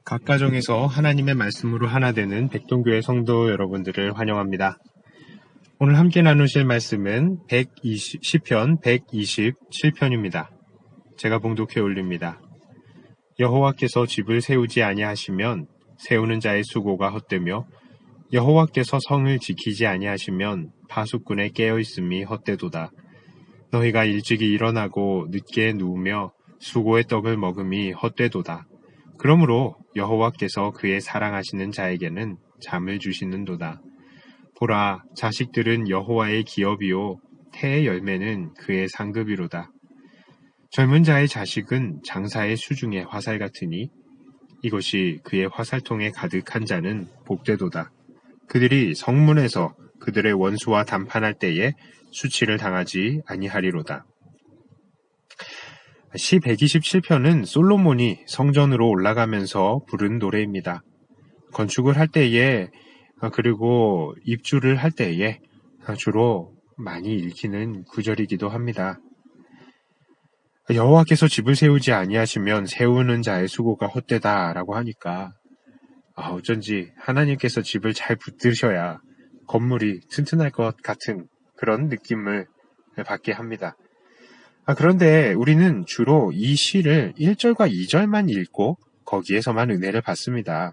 각 가정에서 하나님의 말씀으로 하나 되는 백동교회 성도 여러분들을 환영합니다. 오늘 함께 나누실 말씀은 시편 127편입니다. 제가 봉독해 올립니다. 여호와께서 집을 세우지 아니하시면 세우는 자의 수고가 헛되며 여호와께서 성을 지키지 아니하시면 파수꾼의 깨어있음이 헛되도다. 너희가 일찍이 일어나고 늦게 누우며 수고의 떡을 먹음이 헛되도다. 그러므로 여호와께서 그의 사랑하시는 자에게는 잠을 주시는도다. 보라, 자식들은 여호와의 기업이요 태의 열매는 그의 상급이로다. 젊은 자의 자식은 장사의 수중의 화살 같으니 이것이 그의 화살통에 가득한 자는 복되도다. 그들이 성문에서 그들의 원수와 담판할 때에 수치를 당하지 아니하리로다. 시 127편은 솔로몬이 성전으로 올라가면서 부른 노래입니다. 건축을 할 때에 그리고 입주를 할 때에 주로 많이 읽히는 구절이기도 합니다. 여호와께서 집을 세우지 아니하시면 세우는 자의 수고가 헛되다라고 하니까 어쩐지 하나님께서 집을 잘 붙드셔야 건물이 튼튼할 것 같은 그런 느낌을 받게 합니다. 그런데 우리는 주로 이 시를 1절과 2절만 읽고 거기에서만 은혜를 받습니다.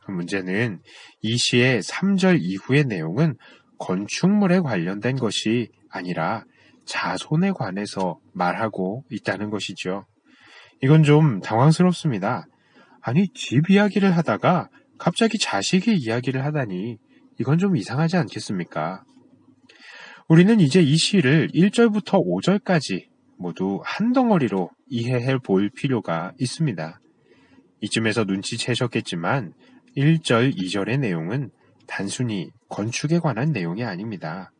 문제는 이 시의 3절 이후의 내용은 건축물에 관련된 것이 아니라 자손에 관해서 말하고 있다는 것이죠. 이건 좀 당황스럽습니다. 아니, 집 이야기를 하다가 갑자기 자식의 이야기를 하다니 이건 좀 이상하지 않겠습니까? 우리는 이제 이 시를 1절부터 5절까지 모두 한 덩어리로 이해해 볼 필요가 있습니다. 이쯤에서 눈치채셨겠지만 1절, 2절의 내용은 단순히 건축에 관한 내용이 아닙니다.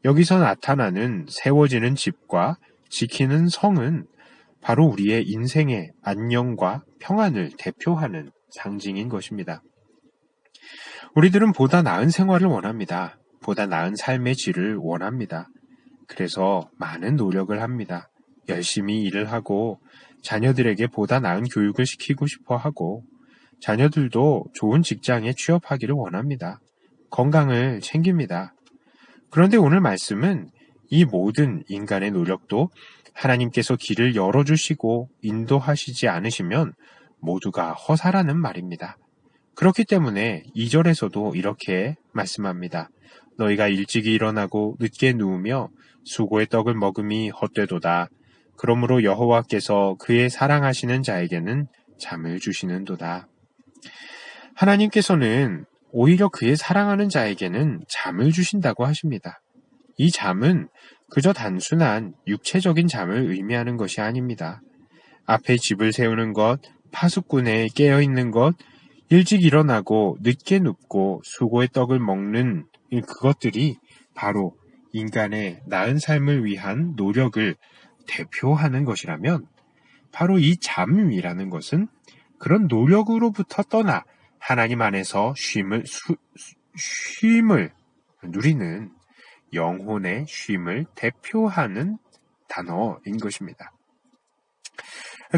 여기서 나타나는 세워지는 집과 지키는 성은 바로 우리의 인생의 안녕과 평안을 대표하는 상징인 것입니다. 우리들은 보다 나은 생활을 원합니다. 보다 나은 삶의 질을 원합니다. 그래서 많은 노력을 합니다. 열심히 일을 하고 자녀들에게 보다 나은 교육을 시키고 싶어 하고 자녀들도 좋은 직장에 취업하기를 원합니다. 건강을 챙깁니다. 그런데 오늘 말씀은 이 모든 인간의 노력도 하나님께서 길을 열어주시고 인도하시지 않으시면 모두가 허사라는 말입니다. 그렇기 때문에 2절에서도 이렇게 말씀합니다. 너희가 일찍이 일어나고 늦게 누우며 수고의 떡을 먹음이 헛되도다. 그러므로 여호와께서 그의 사랑하시는 자에게는 잠을 주시는도다. 하나님께서는 오히려 그의 사랑하는 자에게는 잠을 주신다고 하십니다. 이 잠은 그저 단순한 육체적인 잠을 의미하는 것이 아닙니다. 앞에 집을 세우는 것, 파수꾼에 깨어있는 것, 일찍 일어나고 늦게 눕고 수고의 떡을 먹는 그것들이 바로 인간의 나은 삶을 위한 노력을 대표하는 것이라면 바로 이 잠이라는 것은 그런 노력으로부터 떠나 하나님 안에서 쉼을 누리는 영혼의 쉼을 대표하는 단어인 것입니다.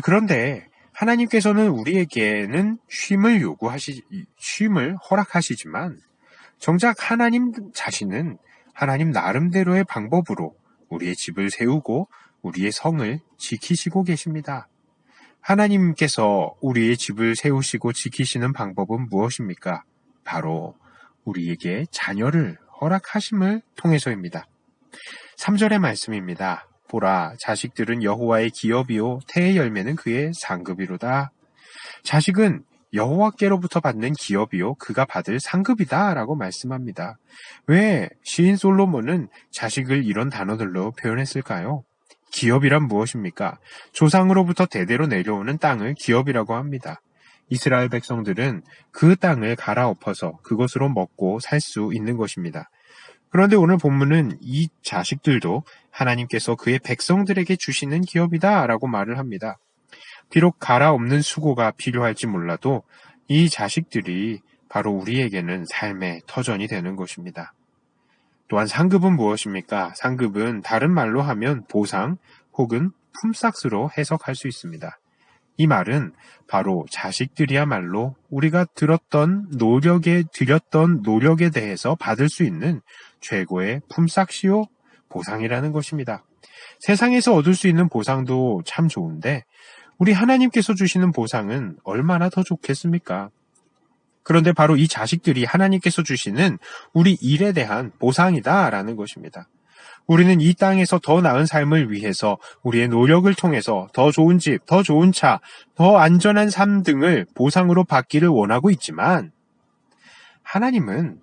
그런데 하나님께서는 우리에게는 쉼을 허락하시지만 정작 하나님 자신은 하나님 나름대로의 방법으로 우리의 집을 세우고 우리의 성을 지키시고 계십니다. 하나님께서 우리의 집을 세우시고 지키시는 방법은 무엇입니까? 바로 우리에게 자녀를 허락하심을 통해서입니다. 3절의 말씀입니다. 보라, 자식들은 여호와의 기업이요 태의 열매는 그의 상급이로다. 자식은 여호와께로부터 받는 기업이요 그가 받을 상급이다 라고 말씀합니다. 왜 시인 솔로몬은 자식을 이런 단어들로 표현했을까요? 기업이란 무엇입니까? 조상으로부터 대대로 내려오는 땅을 기업이라고 합니다. 이스라엘 백성들은 그 땅을 갈아엎어서 그것으로 먹고 살 수 있는 것입니다. 그런데 오늘 본문은 이 자식들도 하나님께서 그의 백성들에게 주시는 기업이다 라고 말을 합니다. 비록 갈아엎는 수고가 필요할지 몰라도 이 자식들이 바로 우리에게는 삶의 터전이 되는 것입니다. 또한 상급은 무엇입니까? 상급은 다른 말로 하면 보상 혹은 품삯으로 해석할 수 있습니다. 이 말은 바로 자식들이야말로 우리가 들였던 노력에 대해서 받을 수 있는 최고의 품삯이요 보상이라는 것입니다. 세상에서 얻을 수 있는 보상도 참 좋은데 우리 하나님께서 주시는 보상은 얼마나 더 좋겠습니까? 그런데 바로 이 자식들이 하나님께서 주시는 우리 일에 대한 보상이다라는 것입니다. 우리는 이 땅에서 더 나은 삶을 위해서 우리의 노력을 통해서 더 좋은 집, 더 좋은 차, 더 안전한 삶 등을 보상으로 받기를 원하고 있지만 하나님은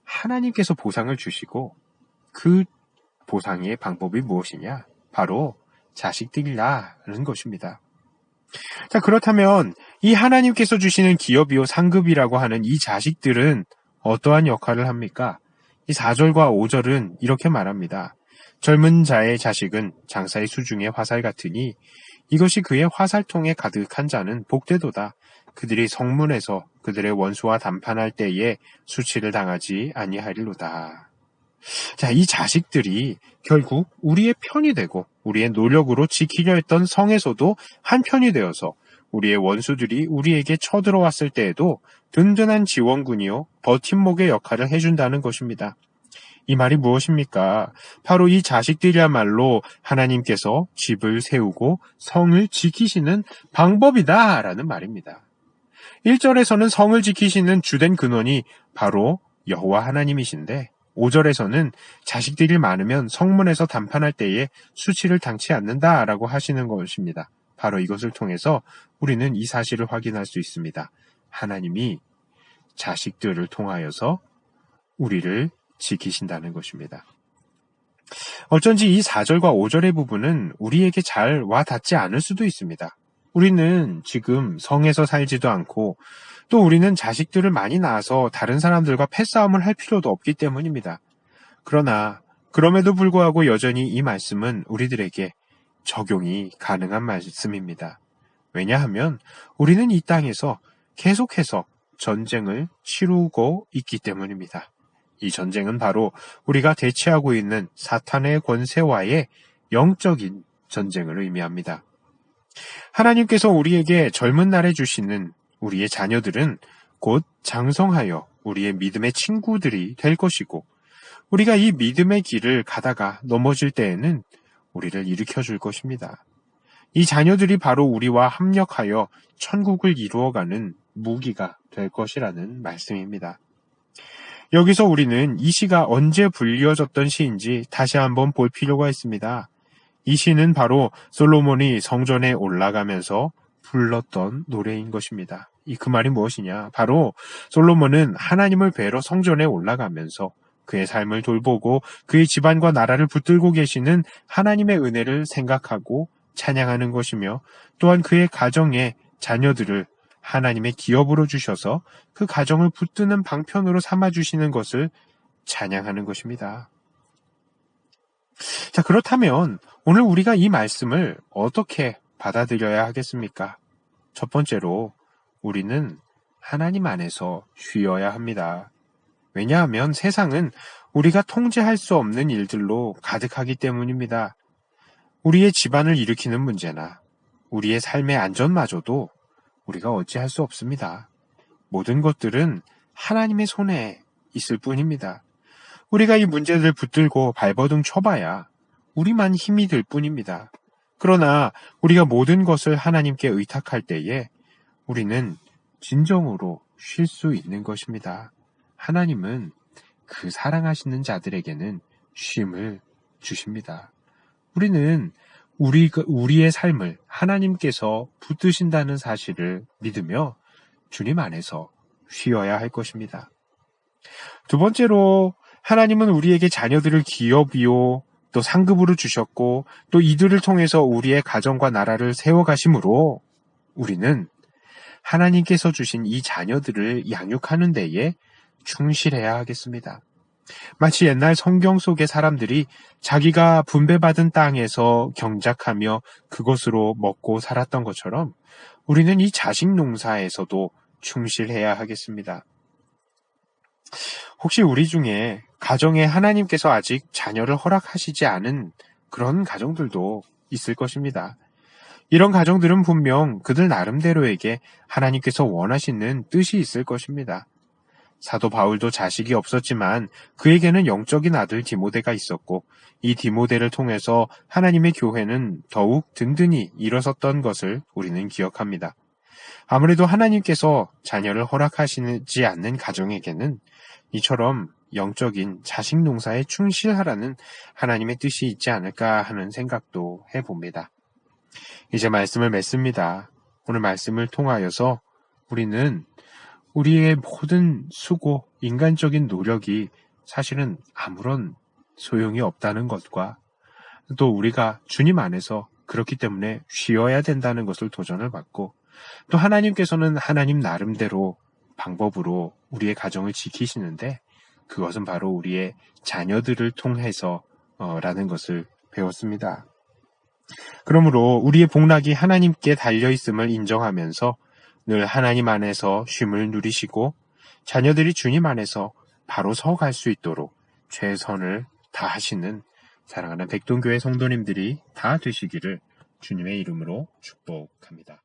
하나님께서 보상을 주시고 그 보상의 방법이 무엇이냐? 바로 자식들이라는 것입니다. 자, 그렇다면 이 하나님께서 주시는 기업이요 상급이라고 하는 이 자식들은 어떠한 역할을 합니까? 이 4절과 5절은 이렇게 말합니다. 젊은 자의 자식은 장사의 수중의 화살 같으니 이것이 그의 화살통에 가득한 자는 복되도다. 그들이 성문에서 그들의 원수와 담판할 때에 수치를 당하지 아니하리로다. 자, 이 자식들이 결국 우리의 편이 되고 우리의 노력으로 지키려 했던 성에서도 한 편이 되어서 우리의 원수들이 우리에게 쳐들어왔을 때에도 든든한 지원군이요 버팀목의 역할을 해준다는 것입니다. 이 말이 무엇입니까? 바로 이 자식들이야말로 하나님께서 집을 세우고 성을 지키시는 방법이다라는 말입니다. 1절에서는 성을 지키시는 주된 근원이 바로 여호와 하나님이신데 5절에서는 자식들이 많으면 성문에서 담판할 때에 수치를 당치 않는다라고 하시는 것입니다. 바로 이것을 통해서 우리는 이 사실을 확인할 수 있습니다. 하나님이 자식들을 통하여서 우리를 지키신다는 것입니다. 어쩐지 이 4절과 5절의 부분은 우리에게 잘 와닿지 않을 수도 있습니다. 우리는 지금 성에서 살지도 않고 또 우리는 자식들을 많이 낳아서 다른 사람들과 패싸움을 할 필요도 없기 때문입니다. 그러나 그럼에도 불구하고 여전히 이 말씀은 우리들에게 적용이 가능한 말씀입니다. 왜냐하면 우리는 이 땅에서 계속해서 전쟁을 치르고 있기 때문입니다. 이 전쟁은 바로 우리가 대치하고 있는 사탄의 권세와의 영적인 전쟁을 의미합니다. 하나님께서 우리에게 젊은 날에 주시는 우리의 자녀들은 곧 장성하여 우리의 믿음의 친구들이 될 것이고 우리가 이 믿음의 길을 가다가 넘어질 때에는 우리를 일으켜 줄 것입니다. 이 자녀들이 바로 우리와 합력하여 천국을 이루어가는 무기가 될 것이라는 말씀입니다. 여기서 우리는 이 시가 언제 불리어졌던 시인지 다시 한번 볼 필요가 있습니다. 이 시는 바로 솔로몬이 성전에 올라가면서 불렀던 노래인 것입니다. 그 말이 무엇이냐? 바로 솔로몬은 하나님을 뵈러 성전에 올라가면서 그의 삶을 돌보고 그의 집안과 나라를 붙들고 계시는 하나님의 은혜를 생각하고 찬양하는 것이며 또한 그의 가정의 자녀들을 하나님의 기업으로 주셔서 그 가정을 붙드는 방편으로 삼아주시는 것을 찬양하는 것입니다. 자, 그렇다면 오늘 우리가 이 말씀을 어떻게 받아들여야 하겠습니까? 첫 번째로 우리는 하나님 안에서 쉬어야 합니다. 왜냐하면 세상은 우리가 통제할 수 없는 일들로 가득하기 때문입니다. 우리의 집안을 일으키는 문제나 우리의 삶의 안전마저도 우리가 어찌할 수 없습니다. 모든 것들은 하나님의 손에 있을 뿐입니다. 우리가 이 문제를 붙들고 발버둥 쳐봐야 우리만 힘이 들 뿐입니다. 그러나 우리가 모든 것을 하나님께 의탁할 때에 우리는 진정으로 쉴 수 있는 것입니다. 하나님은 그 사랑하시는 자들에게는 쉼을 주십니다. 우리는 우리의 삶을 하나님께서 붙드신다는 사실을 믿으며 주님 안에서 쉬어야 할 것입니다. 두 번째로 하나님은 우리에게 자녀들을 기업이요 또 상급으로 주셨고 또 이들을 통해서 우리의 가정과 나라를 세워가심으로 우리는 하나님께서 주신 이 자녀들을 양육하는 데에 충실해야 하겠습니다. 마치 옛날 성경 속의 사람들이 자기가 분배받은 땅에서 경작하며 그것으로 먹고 살았던 것처럼 우리는 이 자식 농사에서도 충실해야 하겠습니다. 혹시 우리 중에 가정에 하나님께서 아직 자녀를 허락하시지 않은 그런 가정들도 있을 것입니다. 이런 가정들은 분명 그들 나름대로에게 하나님께서 원하시는 뜻이 있을 것입니다. 사도 바울도 자식이 없었지만 그에게는 영적인 아들 디모데가 있었고 이 디모데를 통해서 하나님의 교회는 더욱 든든히 일어섰던 것을 우리는 기억합니다. 아무래도 하나님께서 자녀를 허락하시지 않는 가정에게는 이처럼 영적인 자식 농사에 충실하라는 하나님의 뜻이 있지 않을까 하는 생각도 해봅니다. 이제 말씀을 맺습니다. 오늘 말씀을 통하여서 우리는 우리의 모든 수고, 인간적인 노력이 사실은 아무런 소용이 없다는 것과 또 우리가 주님 안에서 그렇기 때문에 쉬어야 된다는 것을 도전을 받고 또 하나님께서는 하나님 나름대로 방법으로 우리의 가정을 지키시는데 그것은 바로 우리의 자녀들을 통해서 라는 것을 배웠습니다. 그러므로 우리의 복락이 하나님께 달려있음을 인정하면서 늘 하나님 안에서 쉼을 누리시고 자녀들이 주님 안에서 바로 서갈 수 있도록 최선을 다하시는 사랑하는 백동교회 성도님들이 다 되시기를 주님의 이름으로 축복합니다.